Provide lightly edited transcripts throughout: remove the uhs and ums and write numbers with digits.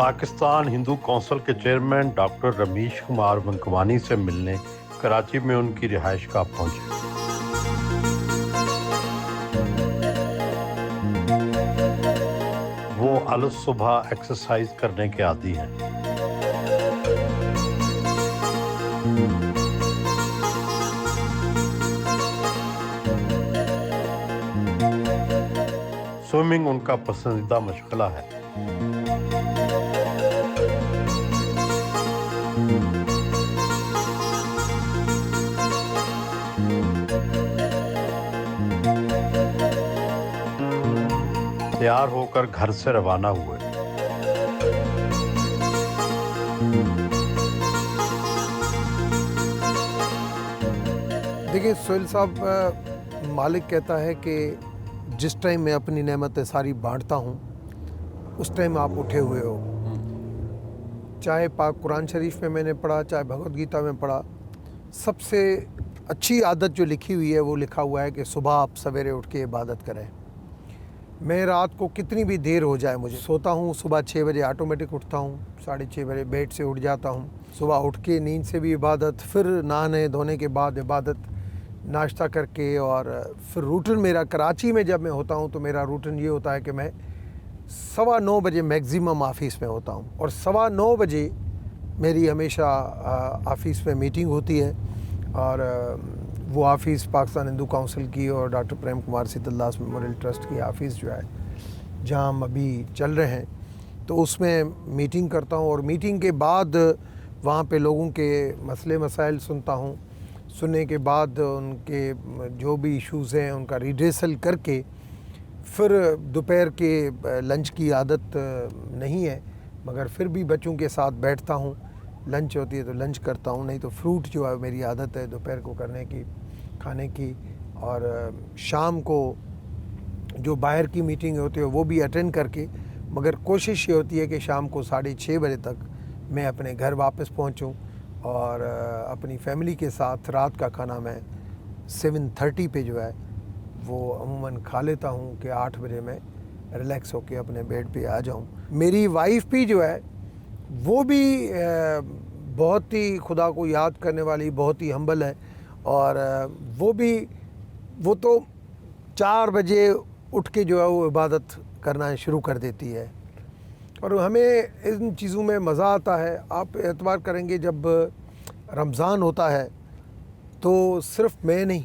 Pakistan Hindu council के chairman doctor Ramesh Kumar Vankwani से मिलने कराची में उनकी रिहाइशगाह पहुंचे। वो अलस सुबह एक्सरसाइज करने के आदी हैं। स्विमिंग उनका पसंदीदा मशगला है। तैयार होकर घर से रवाना हुए। देखिए सोहेल साहब, मालिक कहता है कि जिस टाइम मैं अपनी नेमतें सारी बांटता हूँ उस टाइम आप उठे हुए हो। चाहे पाक कुरान शरीफ में मैंने पढ़ा, चाहे भगवत गीता में पढ़ा, सबसे अच्छी आदत जो लिखी हुई है वो लिखा हुआ है कि सुबह आप सवेरे उठ के इबादत करें। मैं रात को कितनी भी देर हो जाए, मुझे सोता हूँ, सुबह 6 बजे ऑटोमेटिक उठता हूँ, 6:30 बजे बेड से उठ जाता हूँ। सुबह उठ के नींद से भी इबादत, फिर नहाने धोने के बाद इबादत, नाश्ता करके, और फिर रूटीन मेरा कराची में जब मैं होता हूँ तो मेरा रूटीन ये होता है कि मैं 9:15 बजे मैक्सिमम ऑफ़िस में होता हूँ और 9:15 बजे मेरी हमेशा ऑफ़िस में मीटिंग होती है। और वो ऑफ़िस पाकिस्तान हिंदू काउंसिल की और doctor Prem Kumar सीतलदास memorial trust की ऑफ़िस जो है जहाँ हम अभी चल रहे हैं, तो उसमें मीटिंग करता हूँ और मीटिंग के बाद वहाँ पे लोगों के मसले मसाइल सुनता हूँ। सुनने के बाद उनके जो भी इश्यूज़ हैं उनका रिड्रेसल करके फिर दोपहर के लंच की आदत नहीं है, मगर फिर भी बच्चों के साथ बैठता हूँ। लंच होती है तो लंच करता हूँ, नहीं तो फ्रूट जो है मेरी आदत है दोपहर को करने की, खाने की। और शाम को जो बाहर की मीटिंग होती है वो भी अटेंड करके, मगर कोशिश ये होती है कि शाम को 6:30 बजे तक मैं अपने घर वापस पहुँचूँ और अपनी फैमिली के साथ रात का खाना मैं 7:30 पे जो है वो अमूमन खा लेता हूँ कि 8 बजे मैं रिलैक्स होके अपने बेड पे आ जाऊँ। मेरी वाइफ भी जो है वो भी बहुत ही खुदा को याद करने वाली, बहुत ही हम्बल है। और वो तो 4 बजे उठ के जो है वो इबादत करना शुरू कर देती है और हमें इन चीज़ों में मज़ा आता है। आप एतबार करेंगे जब रमज़ान होता है तो सिर्फ मैं नहीं,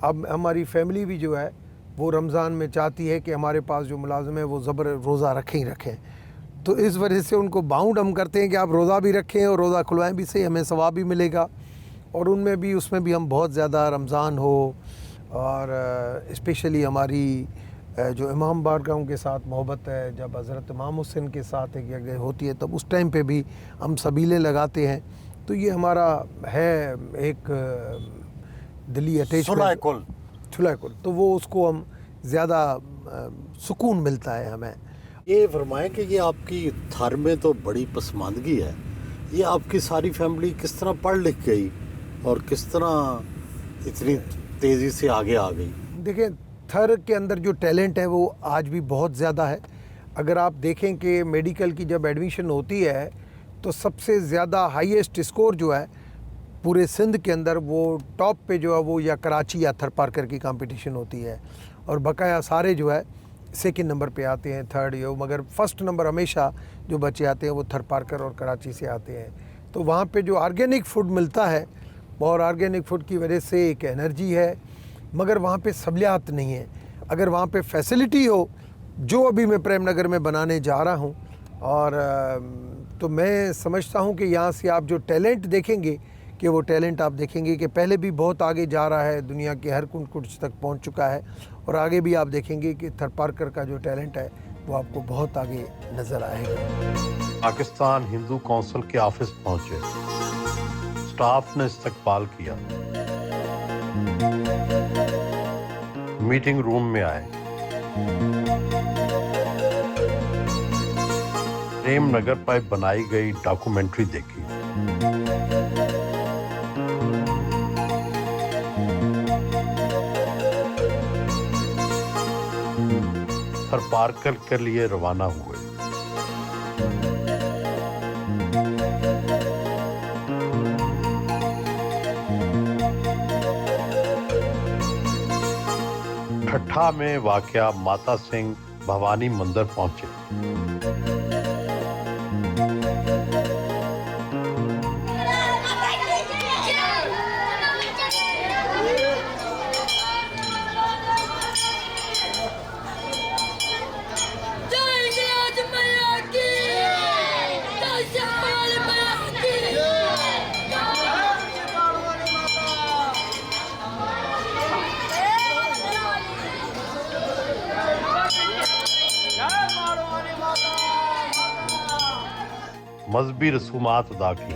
अब हमारी फैमिली भी जो है वो रमज़ान में चाहती है कि हमारे पास जो मुलाजिम है वो ज़बर रोज़ा रखें ही रखें। तो इस वजह से उनको बाउंड हम करते हैं कि आप रोज़ा भी रखें और रोज़ा खुलवाएं भी, सही हमें सवाब भी मिलेगा। और उसमें भी हम बहुत ज़्यादा रमज़ान हो और स्पेशली हमारी जो इमाम बारगाहों के साथ मोहब्बत है, जब हज़रत इमाम हुसैन के साथ एक जगह होती है तब उस टाइम पे भी हम सबीलें लगाते हैं। तो ये हमारा है एक दिली अटैचमेंट, छुलाकुल, तो वो उसको हम ज़्यादा सुकून मिलता है हमें। ये फरमाएं कि ये आपकी थर में तो बड़ी पसमानदगी है, ये आपकी सारी फैमिली किस तरह पढ़ लिख गई और किस तरह इतनी तेज़ी से आगे आ गई? देखिए, थर के अंदर जो टैलेंट है वो आज भी बहुत ज़्यादा है। अगर आप देखें कि मेडिकल की जब एडमिशन होती है तो सबसे ज़्यादा हाईएस्ट स्कोर जो है पूरे सिंध के अंदर वो टॉप पे जो है वो या कराची या थर पारकर की कंपटीशन होती है और बकाया सारे जो है सेकंड नंबर पे आते हैं, थर्ड यो, मगर फर्स्ट नंबर हमेशा जो बच्चे आते हैं वो थर पारकर और कराची से आते हैं। तो वहाँ पे जो ऑर्गेनिक फूड मिलता है और ऑर्गेनिक फूड की वजह से एक एनर्जी है, मगर वहाँ पे सहूलियात नहीं है। अगर वहाँ पे फैसिलिटी हो जो अभी मैं प्रेम नगर में बनाने जा रहा हूँ, और तो मैं समझता हूँ कि यहाँ से आप जो टैलेंट देखेंगे कि वो टैलेंट आप देखेंगे कि पहले भी बहुत आगे जा रहा है, दुनिया के हर कुछ तक पहुँच चुका है और आगे भी आप देखेंगे कि थर पारकर का जो टैलेंट है वो आपको बहुत आगे नज़र आएगा। पाकिस्तान हिंदू कौंसिल के ऑफिस पहुंचे, स्टाफ ने इस्तकबाल किया, मीटिंग रूम में आए। प्रेम नगर पर बनाई गई डॉक्यूमेंट्री देखी। थर पारकर के लिए रवाना हुए। ठट्ठा में वाक़या माता सिंह भवानी मंदिर पहुंचे। मजहबी रसूमात अदा की।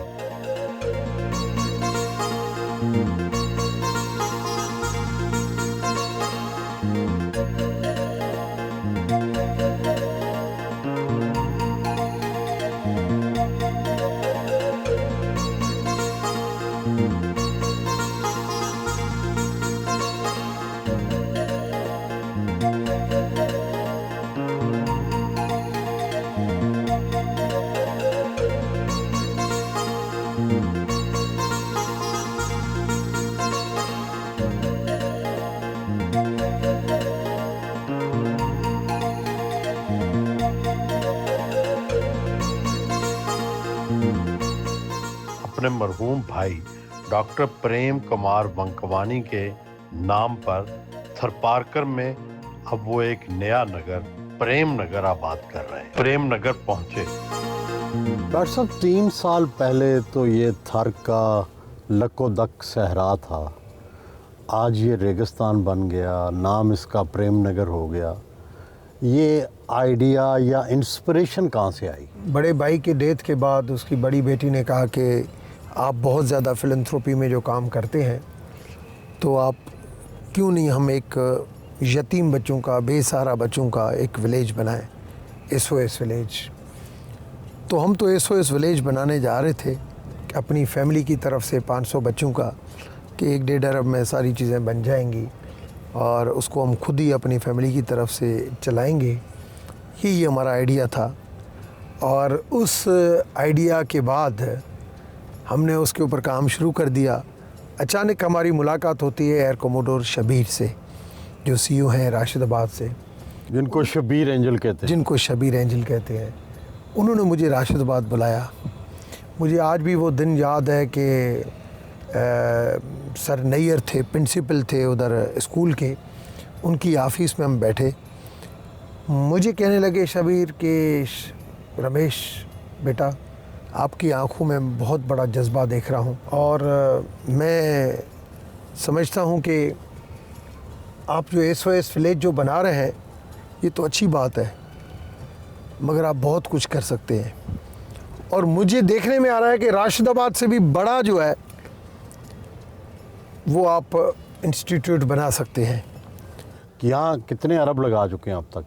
अपने मरहूम भाई डॉक्टर प्रेम कुमार वंकवानी के नाम पर थरपारकर में अब वो एक नया नगर प्रेम नगर आबाद कर रहे हैं। प्रेम नगर पहुंचे। डॉक्टर साहब 3 साल पहले तो ये थर का लकोदक सहरा था, आज ये रेगिस्तान बन गया, नाम इसका प्रेम नगर हो गया। ये आइडिया या इंस्पिरेशन कहाँ से आई? बड़े भाई के डेथ के बाद उसकी बड़ी बेटी ने कहा कि आप बहुत ज़्यादा फिलंथ्रोपी में जो काम करते हैं, तो आप क्यों नहीं हम एक यतीम बच्चों का, बेसहारा बच्चों का एक विलेज बनाएं, SOS विलेज। तो हम तो SOS विलेज बनाने जा रहे थे अपनी फैमिली की तरफ से 500 बच्चों का, कि 1-1.5 अरब में सारी चीज़ें बन जाएंगी और उसको हम खुद ही अपनी फैमिली की तरफ से चलाएंगे। ही हमारा आइडिया था। और उस आइडिया के बाद हमने उसके ऊपर काम शुरू कर दिया। अचानक हमारी मुलाकात होती है एयर कोमोडोर शबीर से, जो CEO हैं राशिदाबाद से, जिनको शबीर एंजल कहते हैं। उन्होंने मुझे राशिदाबाद बुलाया। मुझे आज भी वो दिन याद है कि सर नैयर थे, प्रिंसिपल थे उधर स्कूल के, उनकी ऑफिस में हम बैठे। मुझे कहने लगे शबीर के रमेश बेटा, आपकी आंखों में बहुत बड़ा जज्बा देख रहा हूँ और मैं समझता हूँ कि आप जो SOS विलेज जो बना रहे हैं ये तो अच्छी बात है, मगर आप बहुत कुछ कर सकते हैं। और मुझे देखने में आ रहा है कि राशिदाबाद से भी बड़ा जो है वो आप इंस्टीट्यूट बना सकते हैं। यहाँ कितने अरब लगा चुके हैं अब तक?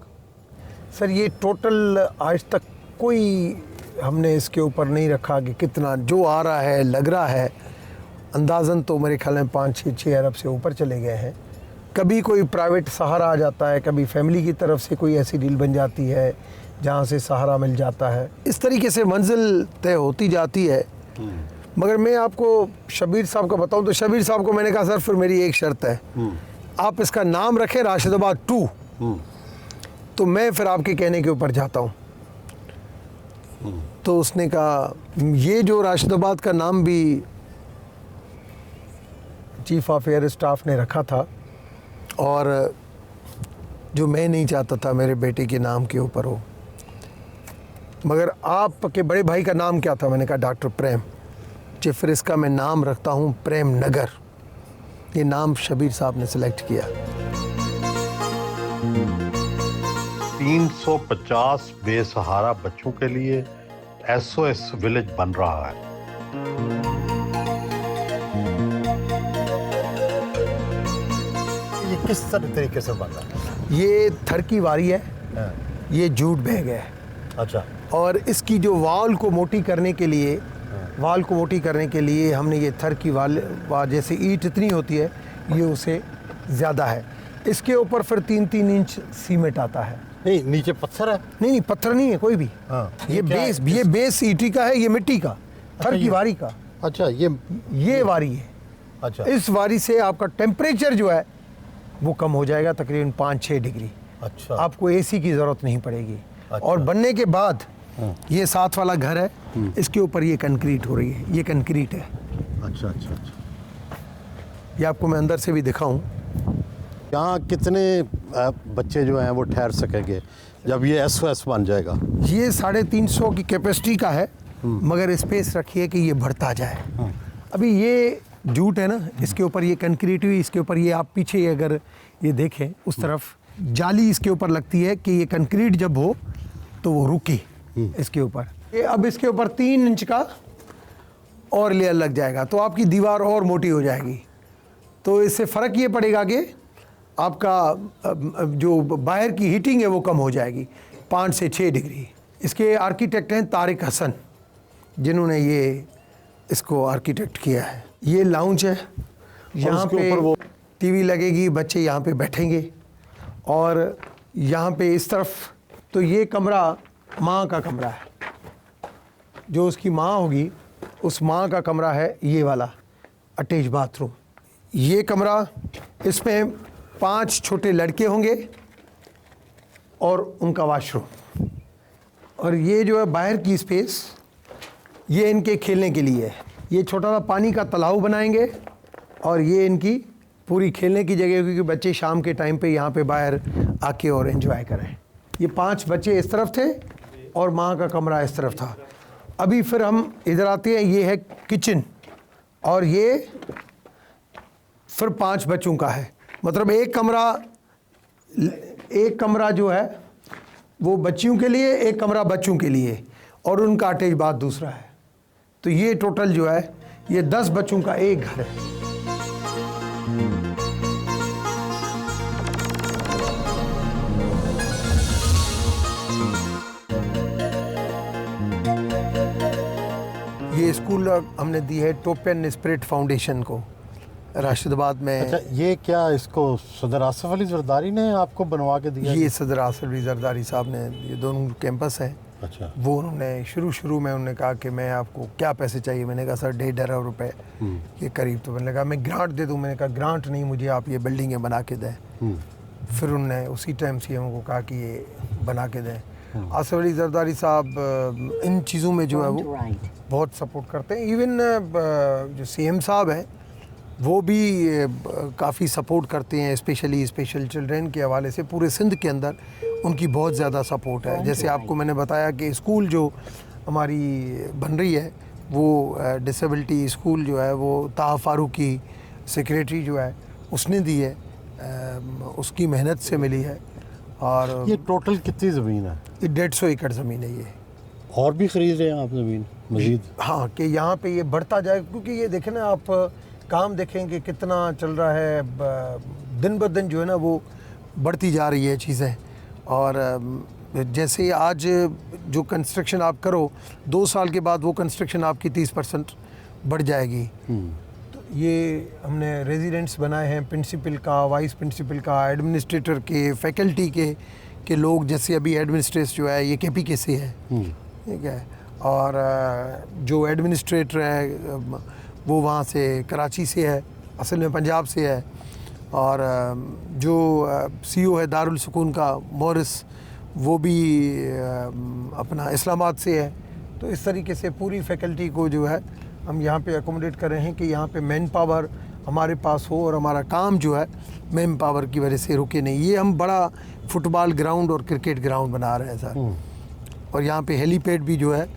सर ये टोटल आज तक कोई हमने इसके ऊपर नहीं रखा कि कितना जो आ रहा है, लग रहा है अंदाज़न तो मेरे ख्याल में 5-6 अरब से ऊपर चले गए हैं। कभी कोई प्राइवेट सहारा आ जाता है, कभी फैमिली की तरफ से कोई ऐसी डील बन जाती है जहाँ से सहारा मिल जाता है। इस तरीके से मंजिल तय होती जाती है। मगर मैं आपको शबीर साहब का बताऊं तो शबीर साहब को मैंने कहा सर फिर मेरी एक शर्त है, आप इसका नाम रखें राशिदाबाद 2, तो मैं फिर आपके कहने के ऊपर जाता हूँ। तो उसने कहा ये जो राशिदाबाद का नाम भी चीफ ऑफ एयर स्टाफ ने रखा था और जो मैं नहीं चाहता था मेरे बेटे के नाम के ऊपर हो, मगर आपके बड़े भाई का नाम क्या था? मैंने कहा डॉक्टर प्रेम जी, फिर इसका मैं नाम रखता हूँ प्रेम नगर। ये नाम शबीर साहब ने सिलेक्ट किया। 350 बेसहारा बच्चों के लिए SOS विलेज बन रहा है। ये किस तरीके से बन रहा है? ये थर की वारी है, ये जूट बैग है। अच्छा। और इसकी जो वाल को मोटी करने के लिए हमने ये थर की वाल जैसे ईंट इतनी होती है, ये उसे ज़्यादा है। इसके ऊपर फिर 3-3 इंच सीमेंट आता है। नहीं, नीचे पत्थर है? नहीं, पत्थर नहीं है कोई भी। ये बेस ईंटी का है, ये मिट्टी का, थर की वारी का। अच्छा, ये वारी है। अच्छा। इस वारी से आपका टेम्परेचर जो है वो कम हो जाएगा तकरीबन 5-6 डिग्री। अच्छा। आपको एसी की ज़रूरत नहीं पड़ेगी। अच्छा। और बनने के बाद हाँ। ये साथ वाला घर है, इसके ऊपर ये कंक्रीट हो रही है, ये कंक्रीट है। अच्छा अच्छा अच्छा। ये आपको मैं अंदर से भी दिखाऊं। यहाँ कितने बच्चे जो हैं वो ठहर सकेंगे जब ये SOS बन जाएगा? ये 350 की कैपेसिटी का है, मगर स्पेस रखिए कि ये बढ़ता जाए। अभी ये जूट है ना, इसके ऊपर ये कंक्रीट हुई, इसके ऊपर ये आप पीछे अगर ये देखें उस तरफ जाली इसके ऊपर लगती है कि ये कंक्रीट जब हो तो वो रुकी इसके ऊपर। ये अब इसके ऊपर 3 इंच का और लेयर लग जाएगा तो आपकी दीवार और मोटी हो जाएगी। तो इससे फ़र्क ये पड़ेगा कि आपका जो बाहर की हीटिंग है वो कम हो जाएगी 5 से 6 डिग्री। इसके आर्किटेक्ट हैं तारिक हसन, जिन्होंने ये इसको आर्किटेक्ट किया है। ये लाउंज है, यहाँ उसके पे ऊपर वो टीवी लगेगी, बच्चे यहाँ पे बैठेंगे। और यहाँ पे इस तरफ तो ये कमरा माँ का कमरा है, जो उसकी माँ होगी उस माँ का कमरा है ये वाला अटैच बाथरूम। ये कमरा, इसमें 5 छोटे लड़के होंगे और उनका वॉशरूम। और ये जो है बाहर की स्पेस, ये इनके खेलने के लिए है। ये छोटा सा पानी का तालाब बनाएंगे और ये इनकी पूरी खेलने की जगह, क्योंकि बच्चे शाम के टाइम पे यहाँ पे बाहर आके और एंजॉय करें। ये 5 बच्चे इस तरफ थे और माँ का कमरा इस तरफ था। अभी फिर हम इधर आते हैं, ये है किचन और ये फिर 5 बच्चों का है। मतलब एक कमरा जो है वो बच्चियों के लिए, एक कमरा बच्चों के लिए और उनका अटैच बाथ दूसरा है। तो ये टोटल जो है ये 10 बच्चों का एक घर है। ये स्कूल हमने दी है टोपियन स्पिरिट फाउंडेशन को, राशिदाबाद में। अच्छा, ये क्या इसको सदर आसिफ अली जरदारी ने आपको बनवा के दिया? ये सदर आसिफ अली जरदारी साहब ने, ये दोनों कैंपस हैं। अच्छा। वो उन्होंने शुरू में उन्होंने कहा कि मैं आपको क्या पैसे चाहिए। मैंने कहा सर 1.5 अरब रुपए के करीब। तो मैंने कहा मैं ग्रांट दे दूँ। मैंने कहा ग्रांट नहीं, मुझे आप ये बिल्डिंगें बना के दें। फिर उन्होंने उसी टाइम CM को कहा कि ये बना के दें। आसिफ अली जरदारी साहब इन चीज़ों में जो है वो बहुत सपोर्ट करते हैं। इवन जो CM साहब हैं वो भी काफ़ी सपोर्ट करते हैं, स्पेशली स्पेशल चिल्ड्रन के हवाले से। पूरे सिंध के अंदर उनकी बहुत ज़्यादा सपोर्ट है। जैसे आपको मैंने बताया कि स्कूल जो हमारी बन रही है वो डिसेबिलिटी स्कूल जो है वो ताहा फारूकी सेक्रेटरी जो है उसने दी है, उसकी मेहनत से मिली है। और ये टोटल कितनी ज़मीन है? ये 150 एकड़ ज़मीन है ये। और भी खरीद रहे हैं आप ज़मीन मज़ीद? हाँ, कि यहाँ पे ये बढ़ता जाए, क्योंकि ये देखें ना आप काम देखेंगे कितना चल रहा है, दिन ब दिन जो है ना वो बढ़ती जा रही है चीज़ें। और जैसे आज जो कंस्ट्रक्शन आप करो 2 साल के बाद वो कंस्ट्रक्शन आपकी 30% बढ़ जाएगी। तो ये हमने रेजिडेंट्स बनाए हैं, प्रिंसिपल का, वाइस प्रिंसिपल का, एडमिनिस्ट्रेटर के, फैकल्टी के लोग। जैसे अभी एडमिनिस्ट्रेटर जो है ये KPK से है, ठीक है। और जो एडमिनिस्ट्रेटर है वो वहाँ से कराची से है, असल में पंजाब से है। और जो CEO है दारुल सुकून का मोरिस, वो भी अपना इस्लामाबाद से है। तो इस तरीके से पूरी फैकल्टी को जो है हम यहाँ पे अकोमोडेट कर रहे हैं कि यहाँ पे मैन पावर हमारे पास हो और हमारा काम जो है मैन पावर की वजह से रुके नहीं। ये हम बड़ा फुटबॉल ग्राउंड और क्रिकेट ग्राउंड बना रहे हैं सर। और यहाँ पे हेलीपैड भी जो है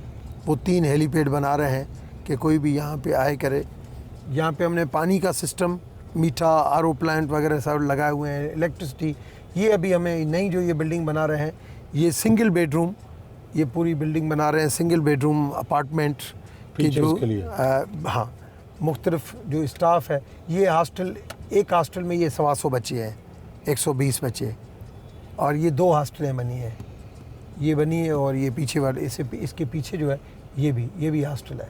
वो 3 हेलीपैड बना रहे हैं कि कोई भी यहाँ पे आए करे। यहाँ पे हमने पानी का सिस्टम, मीठा, RO प्लांट वगैरह सब लगाए हुए हैं, इलेक्ट्रिसिटी। ये अभी हमें नई जो ये बिल्डिंग बना रहे हैं ये सिंगल बेडरूम, ये पूरी बिल्डिंग बना रहे हैं सिंगल बेडरूम अपार्टमेंट के जो हाँ मुख्तलिफ जो स्टाफ है। ये हॉस्टल, एक हॉस्टल में ये 125 बच्चे हैं, 120 बच्चे। और ये 2 हॉस्टलें बनी हैं, ये बनी है और ये पीछे वाले इसके पीछे जो है ये भी हॉस्टल है।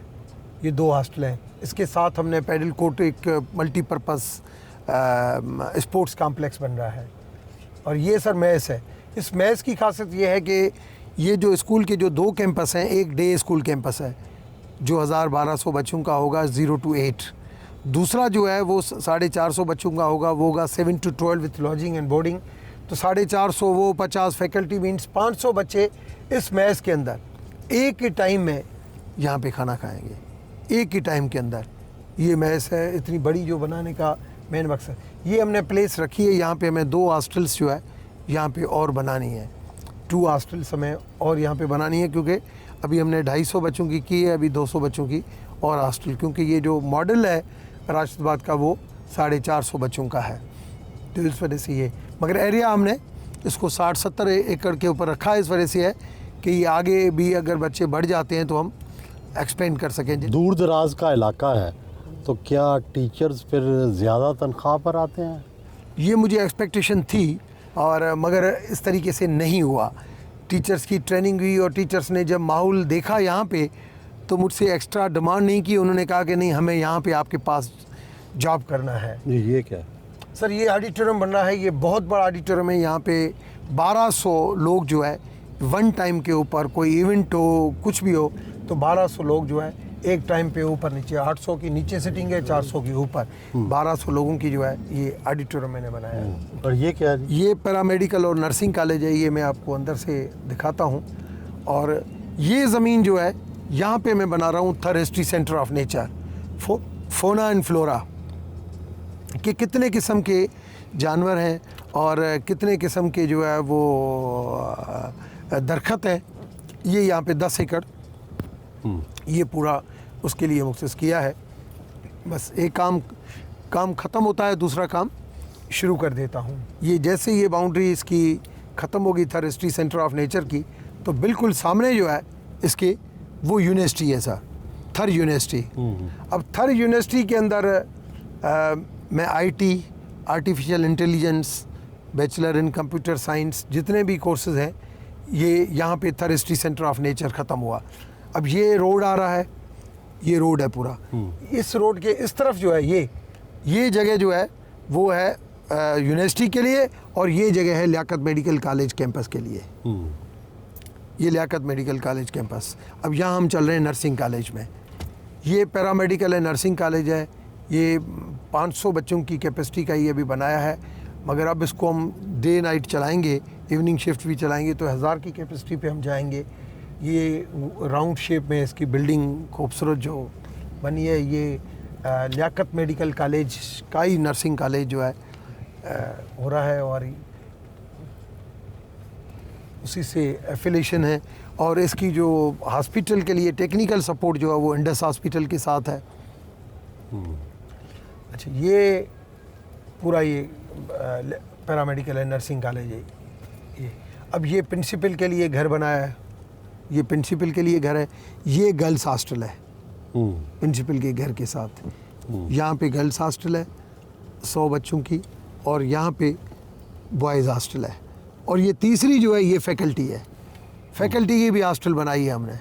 ये 2 हॉस्टल हैं। इसके साथ हमने पैडल कोर्ट, एक मल्टीपर्पज़ स्पोर्ट्स कॉम्प्लेक्स बन रहा है। और ये सर मैस है। इस मैस की खासियत ये है कि ये जो स्कूल के जो 2 कैंपस हैं, एक डे स्कूल कैंपस है जो 1200 बच्चों का होगा 0 to 8। दूसरा जो है वो 450 बच्चों का होगा, वो होगा 7 to 12 with lodging and boarding. तो 450 वो 50 फैकल्टी मीन्स 500 बच्चे इस मैस के अंदर एक ही टाइम में यहाँ पे खाना खाएंगे, एक ही टाइम के अंदर। ये मैस है इतनी बड़ी जो बनाने का मेन मकसद। ये हमने प्लेस रखी है, यहाँ पे हमें 2 हॉस्टल्स जो है यहाँ पे और बनानी है, 2 हॉस्टल्स हमें और यहाँ पे बनानी है, क्योंकि अभी हमने 250 बच्चों की है, अभी 200 बच्चों की और हॉस्टल, क्योंकि ये जो मॉडल है राशिदाबाद का वो 450 बच्चों का है। तो इस वजह से ये, मगर एरिया हमने इसको 60-70 एकड़ के ऊपर रखा है, इस वजह से है कि ये आगे भी अगर बच्चे बढ़ जाते हैं तो हम एक्सपेंड कर सकें। दूर दराज का इलाका है, तो क्या टीचर्स फिर ज़्यादा तनख्वाह पर आते हैं? ये मुझे एक्सपेक्टेशन थी, और मगर इस तरीके से नहीं हुआ। टीचर्स की ट्रेनिंग हुई और टीचर्स ने जब माहौल देखा यहाँ पे, तो मुझसे एक्स्ट्रा डिमांड नहीं की। उन्होंने कहा कि नहीं, हमें यहाँ पे आपके पास जॉब करना है। ये क्या है? सर ये ऑडिटोरियम बन रहा है, ये बहुत बड़ा ऑडिटोरियम है। यहाँ पे 1200 लोग जो है वन टाइम के ऊपर, कोई इवेंट हो कुछ भी हो तो 1200 लोग जो है एक टाइम पे ऊपर नीचे, 800 की नीचे सिटिंग है, 400 की ऊपर, 1200 लोगों की जो है ये ऑडिटोरियम मैंने बनाया है। और ये क्या है? ये पैरामेडिकल और नर्सिंग कॉलेज है, ये मैं आपको अंदर से दिखाता हूँ। और ये ज़मीन जो है यहाँ पे मैं बना रहा हूँ थर हिस्ट्री सेंटर ऑफ नेचर, फोना एंड फ्लोरा, कि कितने किस्म के जानवर हैं और कितने किस्म के जो है वो दरख्त हैं। ये यहाँ पे 10 एकड़ ये पूरा उसके लिए मुख्तस किया है। बस एक काम ख़त्म होता है, दूसरा काम शुरू कर देता हूँ। ये जैसे ये बाउंड्री इसकी ख़त्म होगी थर हिस्ट्री सेंटर ऑफ नेचर की, तो बिल्कुल सामने जो है इसके वो यूनिवर्सिटी है सर, थर यूनिवर्सिटी। अब थर यूनिवर्सिटी के अंदर मैं IT, artificial intelligence, bachelor in computer science, जितने भी कोर्सेज़ हैं ये यहाँ पे थर हिस्ट्री सेंटर ऑफ नेचर ख़त्म हुआ। अब ये रोड आ रहा है, ये रोड है पूरा। इस रोड के इस तरफ जो है ये जगह जो है वो है यूनिवर्सिटी के लिए, और ये जगह है लियाकत मेडिकल कॉलेज कैंपस के लिए। ये लियाकत मेडिकल कॉलेज कैंपस। अब यहाँ हम चल रहे हैं नर्सिंग कॉलेज में। ये पैरामेडिकल है, नर्सिंग कॉलेज है। ये 500 बच्चों की कैपेसिटी का ये अभी बनाया है, मगर अब इसको हम डे नाइट चलाएंगे, इवनिंग शिफ्ट भी चलाएंगे, तो 1000 की कैपेसिटी पे हम जाएंगे। ये राउंड शेप में इसकी बिल्डिंग खूबसूरत जो बनी है, ये लियाकत मेडिकल कॉलेज का ही नर्सिंग कॉलेज जो है हो रहा है, और उसी से एफिलेशन है। और इसकी जो हॉस्पिटल के लिए टेक्निकल सपोर्ट जो है वो इंडस हॉस्पिटल के साथ है। अच्छा, ये पूरा ये पैरामेडिकल है, नर्सिंग कॉलेज है ये। अब ये प्रिंसिपल के लिए घर बनाया है, ये प्रिंसिपल के लिए घर है। ये गर्ल्स हॉस्टल है प्रिंसिपल के घर के साथ। यहाँ पे गर्ल्स हॉस्टल है 100 बच्चों की, और यहाँ पे बॉयज़ हॉस्टल है। और ये तीसरी जो है ये फैकल्टी है, फैकल्टी की भी हॉस्टल बनाई है हमने।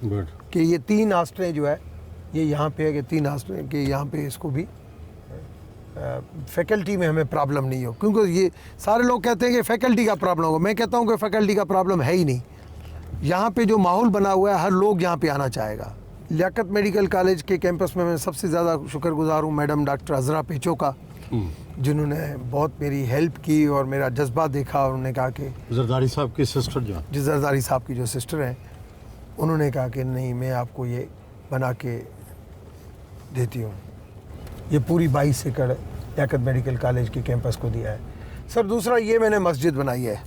गुड। कि ये 3 हॉस्टलें जो है ये यहाँ पे है, कि 3 हॉस्टल के यहाँ पे इसको भी फैकल्टी में हमें प्रॉब्लम नहीं हो, क्योंकि ये सारे लोग कहते हैं कि फ़ैकल्टी का प्रॉब्लम होगा। मैं कहता हूँ कि फ़ैकल्टी का प्रॉब्लम है ही नहीं। यहाँ पे जो माहौल बना हुआ है, हर लोग यहाँ पे आना चाहेगा। लियाकत मेडिकल कॉलेज के कैंपस में मैं सबसे ज़्यादा शुक्रगुजार हूँ मैडम डॉक्टर अज़रा पेचो का, जिन्होंने बहुत मेरी हेल्प की और मेरा जज्बा देखा। और उन्होंने कहा कि जरदारी साहब की सिस्टर जो जरदारी साहब की जो सिस्टर हैं, उन्होंने कहा कि नहीं, मैं आपको ये बना के देती हूँ। ये पूरी 22 एकड़ लियाकत मेडिकल कॉलेज के कैंपस को दिया है। सर दूसरा ये मैंने मस्जिद बनाई है।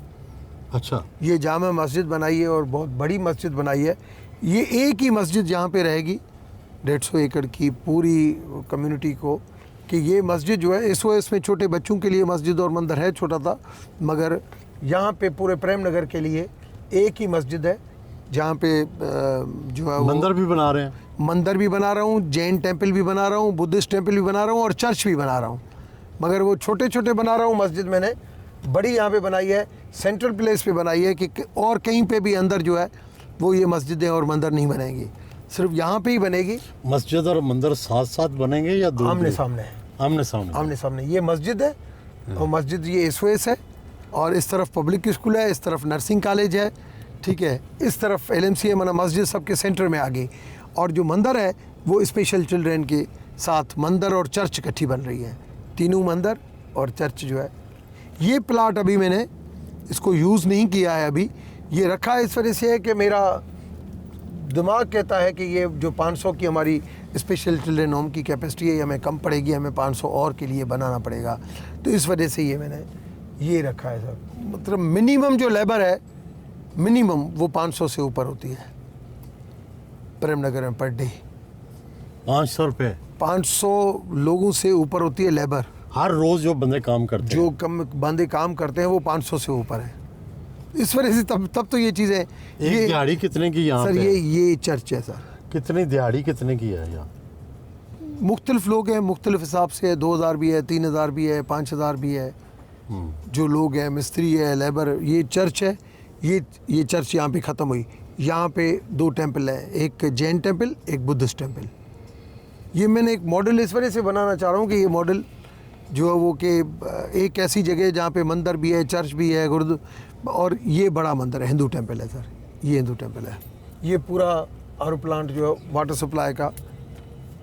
अच्छा। ये जामा मस्जिद बनाई है और बहुत बड़ी मस्जिद बनाई है। ये एक ही मस्जिद यहाँ पे रहेगी 150 एकड़ की पूरी कम्युनिटी को, कि ये मस्जिद जो है इस वजह इसमें छोटे बच्चों के लिए मस्जिद और मंदिर है छोटा सा, मगर यहाँ पे पूरे प्रेम नगर के लिए एक ही मस्जिद है, जहाँ पे जो है मंदिर भी बना रहे हैं। मंदिर भी बना रहा हूँ, जैन टेम्पल भी बना रहा हूँ, बुद्धिस्ट टेम्पल भी बना रहा हूँ और चर्च भी बना रहा हूँ। मगर वो छोटे छोटे बना रहा हूँ। मस्जिद मैंने बड़ी यहाँ पे बनाई है, सेंट्रल प्लेस पे बनाई है, कि और कहीं पे भी अंदर जो है वो ये मस्जिदें और मंदिर नहीं बनेगी, सिर्फ यहाँ पे ही बनेगी। मस्जिद और मंदिर साथ साथ बनेंगे या दूर? आमने सामने है। आमने सामने। आमने सामने ये मस्जिद है, और मस्जिद ये SOS है, और इस तरफ पब्लिक स्कूल है, इस तरफ नर्सिंग कॉलेज है, ठीक है, इस तरफ LMC है, मना मस्जिद सबके सेंटर में आ गई। और जो मंदिर है वो स्पेशल चिल्ड्रेन के साथ मंदिर और चर्च इकट्ठी बन रही है, तीनों मंदिर और चर्च जो है। ये प्लाट अभी मैंने इसको यूज़ नहीं किया है, अभी ये रखा है इस वजह से है कि मेरा दिमाग कहता है कि ये जो 500 की हमारी स्पेशल चिल्ड्रन होम की कैपेसिटी है ये हमें कम पड़ेगी, हमें 500 और के लिए बनाना पड़ेगा, तो इस वजह से ये मैंने ये रखा है सर। मतलब मिनिमम जो लेबर है मिनिमम वो 500 से ऊपर होती है प्रेम नगर में पर डे। 500 रुपये 500 लोगों से ऊपर होती है लेबर, हर रोज जो बंदे काम करते जो कम बंदे काम करते हैं वो 500 से ऊपर है। इस वजह से तब तो ये चीज़ें हैं। एक दिहाड़ी कितने की यहाँ सर पे? ये चर्च है सर। कितनी दिहाड़ी कितने की है यहाँ? मुख्तलिफ लोग हैं, मुख्तलिफ हिसाब से है, 2000 भी है, 3000 भी है, 5000 भी है। जो लोग हैं, मिस्त्री है, लेबर। ये चर्च है, ये चर्च यहाँ पे ख़त्म हुई। यहाँ पे 2 टेम्पल हैं, एक जैन टेम्पल, एक बुद्धिस्ट टेम्पल। ये मैंने एक मॉडल इस वजह से बनाना चाह रहा हूँ कि ये मॉडल जो है वो कि एक ऐसी जगह जहाँ पे मंदिर भी है, चर्च भी है, गुरुद्वारा, और ये बड़ा मंदिर है, हिंदू टेम्पल है सर, ये हिंदू टेम्पल है। ये पूरा आर प्लांट जो है वाटर सप्लाई का,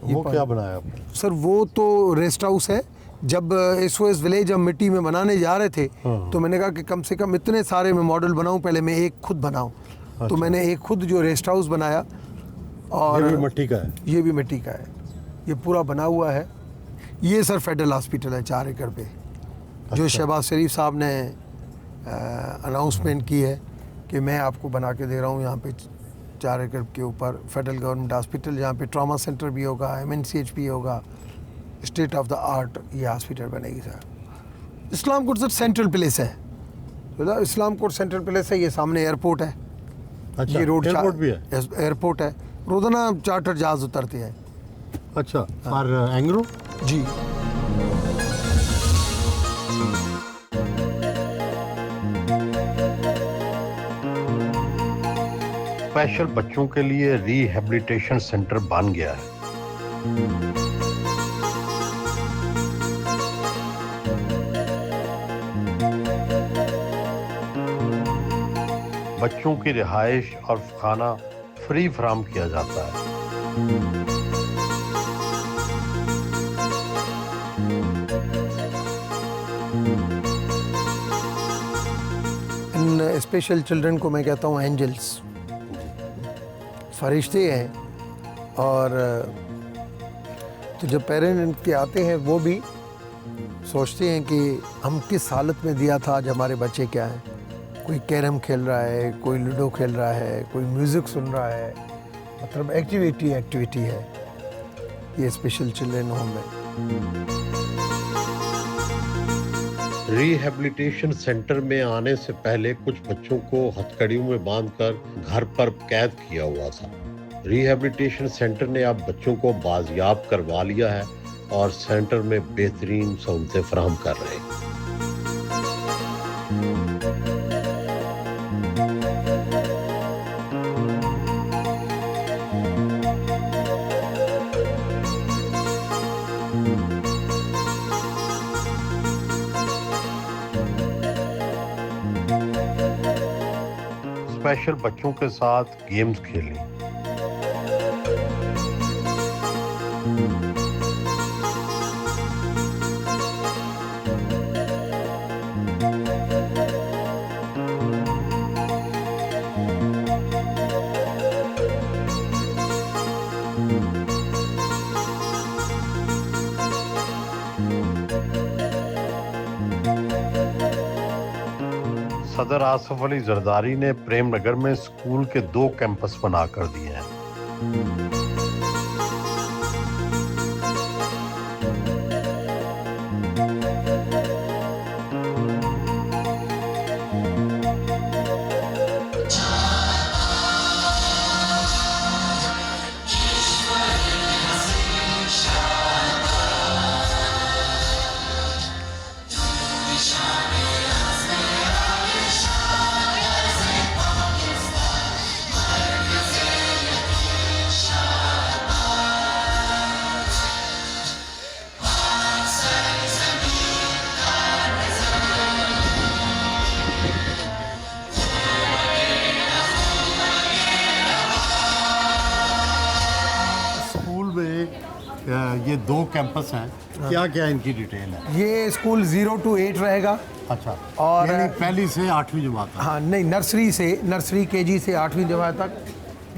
वो क्या बनाया आपने? सर वो तो रेस्ट हाउस है। जब SOS विलेज हम मिट्टी में बनाने जा रहे थे तो मैंने कहा कि कम से कम इतने सारे मैं मॉडल बनाऊं, पहले मैं एक खुद बनाऊं। तो मैंने एक खुद जो रेस्ट हाउस बनाया, और ये भी मिट्टी का है? ये भी मिट्टी का है, ये पूरा बना हुआ है। ये सर फेडरल हॉस्पिटल है 4 एकड़ पे, जो शहबाज शरीफ साहब ने अनाउंसमेंट की है कि मैं आपको बना के दे रहा हूँ यहाँ पे 4 एकड़ के ऊपर फेडरल गवर्नमेंट हॉस्पिटल, जहाँ पे ट्रॉमा सेंटर भी होगा, MNCH भी होगा, स्टेट ऑफ द आर्ट ये हॉस्पिटल बनेगी सर। इस्लाम कोट सर सेंट्रल प्लेस है, तो इस्लाम कोट सेंट्रल प्लेस है। ये सामने एयरपोर्ट है, अच्छा, ये रोड एयरपोर्ट भी है? एयरपोर्ट है, रोजाना चार्टर जहाज उतरते हैं। अच्छा, और एंग्रो जी स्पेशल बच्चों के लिए रिहैबिलिटेशन सेंटर बन गया है। बच्चों की रिहाइश और खाना फ्री फराहम किया जाता है। इन स्पेशल चिल्ड्रन को मैं कहता हूँ एंजल्स, फरिश्ते हैं। और तो जब पेरेंट इनके आते हैं वो भी सोचते हैं कि हम किस हालत में दिया था, आज हमारे बच्चे क्या हैं। कोई कैरम खेल रहा है, कोई लूडो खेल रहा है, कोई म्यूज़िक सुन रहा है, मतलब एक्टिविटी है ये स्पेशल चिल्ड्रन होम में। रिहैबिलिटेशन सेंटर में आने से पहले कुछ बच्चों को हथकड़ियों में बांधकर घर पर कैद किया हुआ था। रिहैबिलिटेशन सेंटर ने अब बच्चों को बाजियाब करवा लिया है और सेंटर में बेहतरीन सहूलतें फराहम कर रहे हैं। स्पेशल बच्चों के साथ गेम्स खेली। सदर आसफ अली जरदारी ने प्रेम नगर में स्कूल के 2 कैंपस बना कर दिए हैं। ये 2 कैंपस हैं, क्या क्या इनकी डिटेल है? ये स्कूल 0 to 8 रहेगा। अच्छा, और यानी पहली से 8वीं जमात तक? हाँ नहीं, नर्सरी केजी से 8वीं जमात तक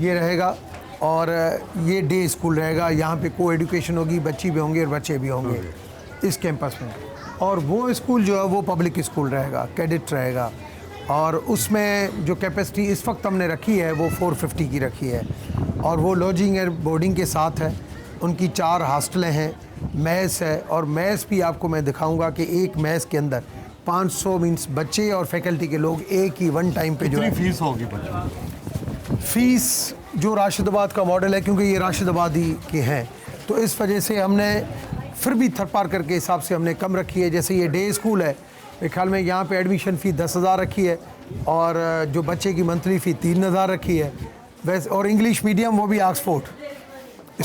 ये रहेगा। और ये डे स्कूल रहेगा, यहाँ पे को एजुकेशन होगी, बच्ची भी होंगी और बच्चे भी होंगे इस कैंपस में। और वो स्कूल जो है वो पब्लिक स्कूल रहेगा, कैडेट रहेगा। और उसमें जो कैपेसिटी इस वक्त हमने रखी है वो 450 की रखी है। और वो लॉजिंग और बोर्डिंग के साथ है। उनकी 4 हॉस्टलें हैं, मैस है। और मैस भी आपको मैं दिखाऊंगा कि एक मैस के अंदर 500 मीन्स बच्चे और फैकल्टी के लोग एक ही वन टाइम पे जो कितनी है। फीस होगी बच्चों? फीस जो राशिदाबाद का मॉडल है, क्योंकि ये राशिदाबादी के हैं, तो इस वजह से हमने फिर भी थरपारकर के हिसाब से हमने कम रखी है। जैसे ये डे स्कूल है, मेरे ख्याल में यहाँ पे एडमिशन फ़ी 10,000 रखी है और जो बच्चे की मंथली फ़ी 3,000 रखी है वैसे। और इंग्लिश मीडियम वो भी ऑक्सफोर्ड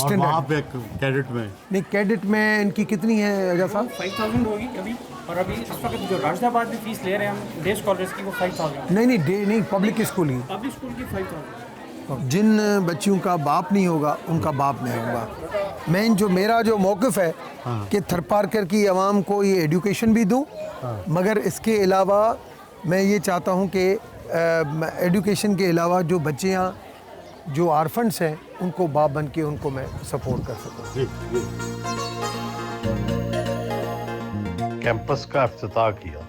और वहाँ पे कैडेट में? नहीं, कैडेट में इनकी कितनी है अजय साहब? 5,000 होगी अभी। और अभी इस वक्त जो राशिदाबाद में फीस ले रहे हैं हम डे स्कॉलर्स की, वो 5,000। नहीं, डे नहीं, पब्लिक स्कूल ही। पब्लिक स्कूल की 5,000। जिन बच्चियों का बाप नहीं होगा उनका बाप मैं होगा। मेन जो मेरा जो मौक़िफ़ है कि थरपारकर की आवाम को ये एजुकेशन भी दूं, मगर इसके अलावा मैं ये चाहता हूं कि एजुकेशन के अलावा जो बच्चियां जो आर्फन्स हैं उनको बाप बन के उनको मैं सपोर्ट कर सकूं। कैंपस का इफ्तिताह किया।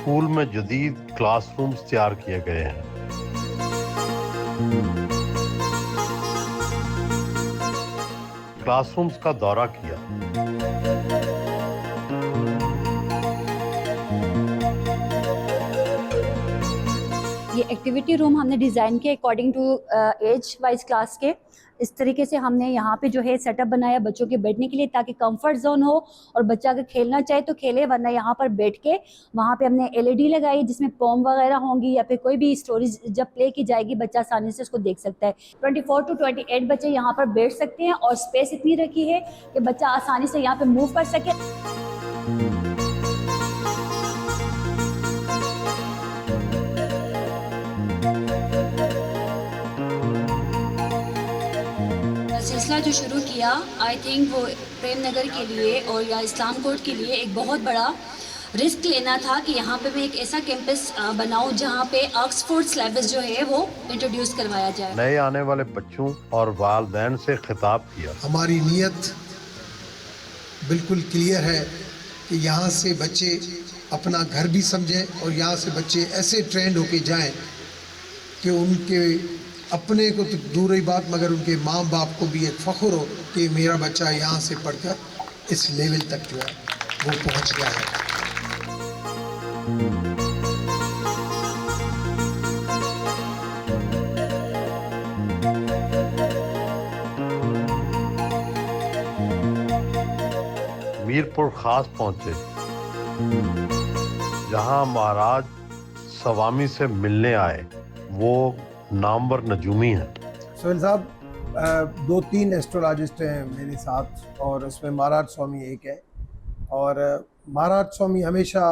स्कूल में जदीद क्लासरूम्स तैयार किए गए हैं। क्लासरूम्स का दौरा किया। ये एक्टिविटी रूम हमने डिज़ाइन किया according to age wise class के। इस तरीके से हमने यहाँ पे जो है सेटअप बनाया बच्चों के बैठने के लिए, ताकि कंफर्ट जोन हो और बच्चा अगर खेलना चाहे तो खेले, वरना यहाँ पर बैठ के वहाँ पे हमने LED लगाई जिसमें पोम वगैरह होंगी या फिर कोई भी स्टोरीज जब प्ले की जाएगी बच्चा आसानी से उसको देख सकता है। 24 to 28 बच्चे यहाँ पर बैठ सकते हैं और स्पेस इतनी रखी है कि बच्चा आसानी से यहाँ पे मूव कर सके। सिलसिला जो शुरू किया, आई थिंक वो प्रेम नगर के लिए और या इस्लाम कोर्ट के लिए एक बहुत बड़ा रिस्क लेना था कि यहाँ पे मैं एक ऐसा कैंपस बनाऊँ जहाँ पे ऑक्सफोर्ड सिलेबस जो है वो इंट्रोड्यूस करवाया जाए। नए आने वाले बच्चों और वालिदैन से खिताब किया। हमारी नीयत बिल्कुल क्लियर है कि यहाँ से बच्चे अपना घर भी समझें और यहाँ से बच्चे ऐसे ट्रेंड होके जाएं कि उनके अपने को तो दूर ही बात, मगर उनके माँ बाप को भी एक फ़ख्र हो कि मेरा बच्चा यहाँ से पढ़कर इस लेवल तक जो है वो पहुँच गया है। मीरपुर खास पहुंचे, जहां महाराज सवामी से मिलने आए। वो नामवर नजूमी हैं। सोहेल साहब 2-3 एस्ट्रोलॉजिस्ट हैं मेरे साथ और उसमें महाराज स्वामी एक है। और महाराज स्वामी हमेशा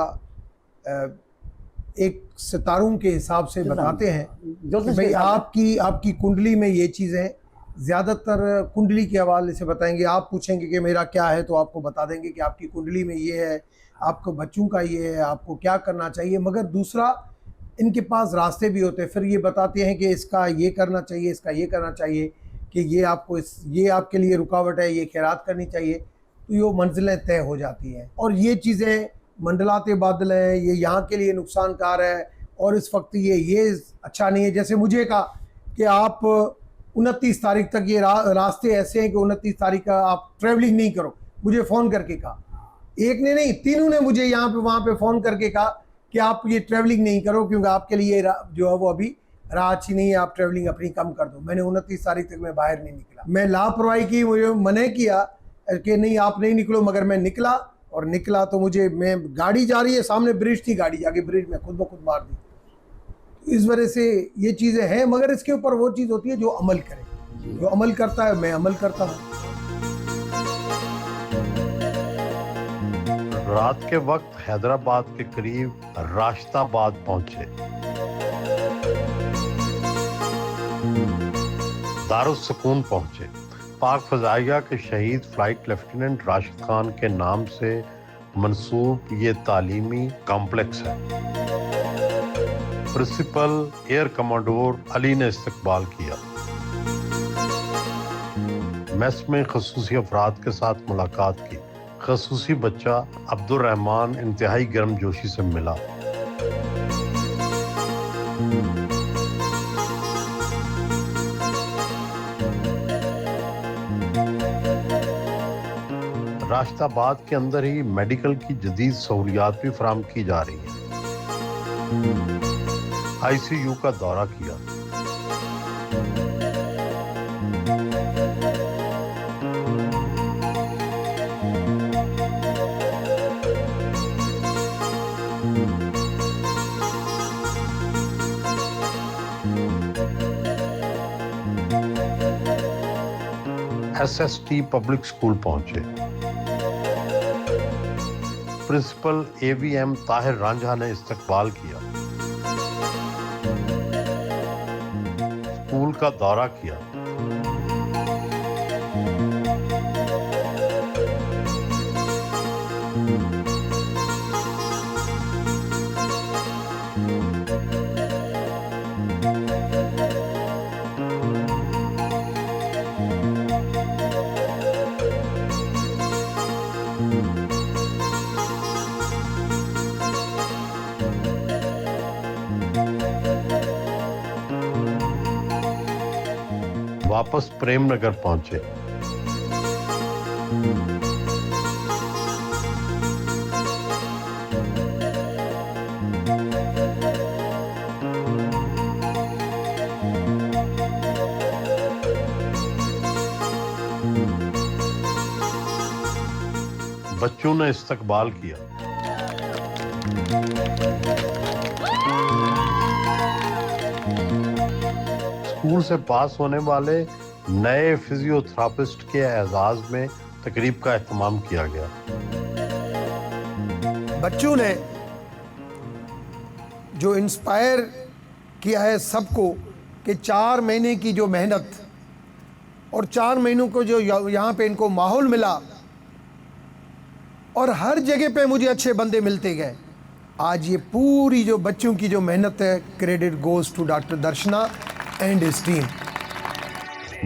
एक सितारों के हिसाब से बताते हैं कि भाई आपकी कुंडली में ये चीज़ें, ज़्यादातर कुंडली के हवाले से बताएंगे। आप पूछेंगे कि मेरा क्या है तो आपको बता देंगे कि आपकी कुंडली में ये है, आपको बच्चों का ये है, आपको क्या करना चाहिए। मगर दूसरा, इनके पास रास्ते भी होते हैं, फिर ये बताते हैं कि इसका ये करना चाहिए, इसका ये करना चाहिए, कि ये आपको ये आपके लिए रुकावट है, ये खैरात करनी चाहिए, तो ये मंजिलें तय हो जाती हैं। और ये चीज़ें मंडलाते बादल हैं, ये यहाँ के लिए नुकसानकार है और इस वक्त ये अच्छा नहीं है। जैसे मुझे कहा कि आप 29 तारीख तक ये रास्ते ऐसे हैं कि 29 तारीख का आप ट्रैवलिंग नहीं करो, मुझे फ़ोन करके कहा। एक ने नहीं, तीनों ने मुझे यहाँ पे वहाँ पे फ़ोन करके कहा कि आप ये ट्रैवलिंग नहीं करो क्योंकि आपके लिए जो है वो अभी राह अच्छी नहीं है, आप ट्रैवलिंग अपनी कम कर दो। मैंने 29 तारीख तक मैं बाहर नहीं निकला। मैं लापरवाही की, मुझे मना किया कि नहीं आप नहीं निकलो, मगर मैं निकला। और निकला तो मैं गाड़ी जा रही है, सामने ब्रिज थी, गाड़ी जाके ब्रिज में खुद ब खुद मार दी। इस वजह से ये चीज़ें हैं, मगर इसके ऊपर वो चीज़ होती है जो अमल करे। जो अमल करता है मैं अमल करता हूँ। रात के वक्त हैदराबाद के करीब राश्ताबाद पहुंचे। दारुस्सकून पहुंचे। पाक फजाइया के शहीद फ्लाइट लेफ्टिनेंट राशिद खान के नाम से मंसूब ये तालीमी कॉम्प्लेक्स है। प्रिंसिपल एयर कमांडोर अली ने इस्तकबाल किया। मेस में खसूसी अफराद के साथ मुलाकात की। खसूसी बच्चा अब्दुल रहमान इंतहाई गर्मजोशी से मिला। राश्ताबाद के अंदर ही मेडिकल की जदीद सहूलियात भी फराम की जा रही हैं। आईसीयू का दौरा किया। एसएसटी पब्लिक स्कूल पहुंचे। प्रिंसिपल एवीएम ताहिर रांझा ने इस्तकबाल किया। स्कूल का दौरा किया। वापस प्रेम नगर पहुंचे। बच्चों ने इस्तकबाल किया। स्कूल से पास होने वाले नए फिजियोथेरापिस्ट के एजाज में तकरीब का एहतमाम किया गया। बच्चों ने जो इंस्पायर किया है सबको कि 4 महीने की जो मेहनत और 4 महीनों को जो यहाँ पे इनको माहौल मिला और हर जगह पे मुझे अच्छे बंदे मिलते गए। आज ये पूरी जो बच्चों की जो मेहनत है, credit goes to doctor Darshana and his team.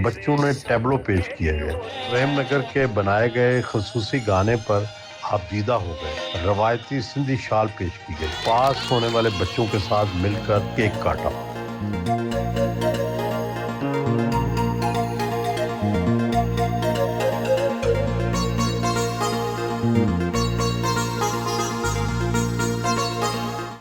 बच्चों ने टैबलो पेश किए गए। प्रेम नगर के बनाए गए खसूसी गाने पर आप दीदा हो गए। रवायती सिंधी शाल पेश की गई। पास होने वाले बच्चों के साथ मिलकर केक काटा।